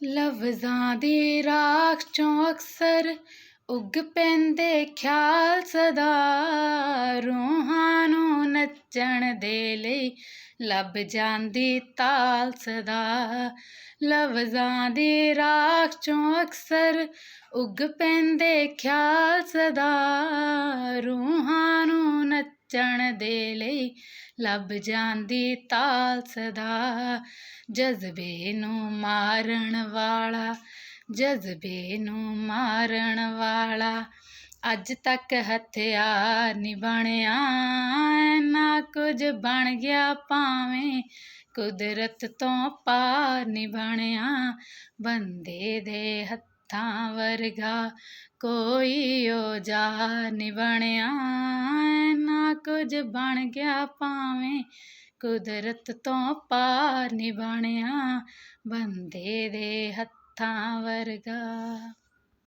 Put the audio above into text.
ਲਫ਼ਜ਼ਾਂ ਦੀ ਰਾਖ ਚੋਂ ਅਕਸਰ ਉੱਗ ਪੈਂਦੇ ਖਿਆਲ ਸਦਾ, ਰੂਹਾਂ ਨੂੰ ਨੱਚਣ ਦੇ ਲਈ ਲੱਭ ਜਾਂਦੀ ਤਾਲ ਸਦਾ। ਲਫ਼ਜ਼ਾਂ ਦੀ ਰਾਖ ਚੋਂ ਅਕਸਰ ਉੱਗ ਪੈਂਦੇ ਖਿਆਲ ਸਦਾ, ਰੂਹਾਂ ਨੂੰ ਨੱਚਣ ਦੇ ਲਈ ਲੱਭ ਜਾਂਦੀ ਤਾਲ ਸਦਾ। ਜਜ਼ਬੇ ਨੂੰ ਮਾਰਨ ਵਾਲਾ, ਜਜ਼ਬੇ ਨੂੰ ਮਾਰਨ ਵਾਲਾ ਅੱਜ ਤੱਕ ਹਥਿਆਰ ਨੀ ਬਣਿਆ। ਇੰਨਾ ਕੁਝ ਬਣ ਗਿਆ ਭਾਵੇਂ ਕੁਦਰਤ ਤੋਂ ਪਾਰ ਨੀ ਬਣਿਆ। ਬੰਦੇ ਦੇ ਹੱਥਾਂ ਵਰਗਾ ਕੋਈ ਔਜ਼ਾਰ ਨੀ ਬਣਿਆ। ਇੰਨਾ ਕੁਝ ਬਣ ਗਿਆ ਭਾਵੇਂ ਕੁਦਰਤ ਤੋਂ ਪਾਰ ਨੀ ਬਣਿਆ। ਬੰਦੇ ਦੇ ਹੱਥਾਂ ਵਰਗਾ।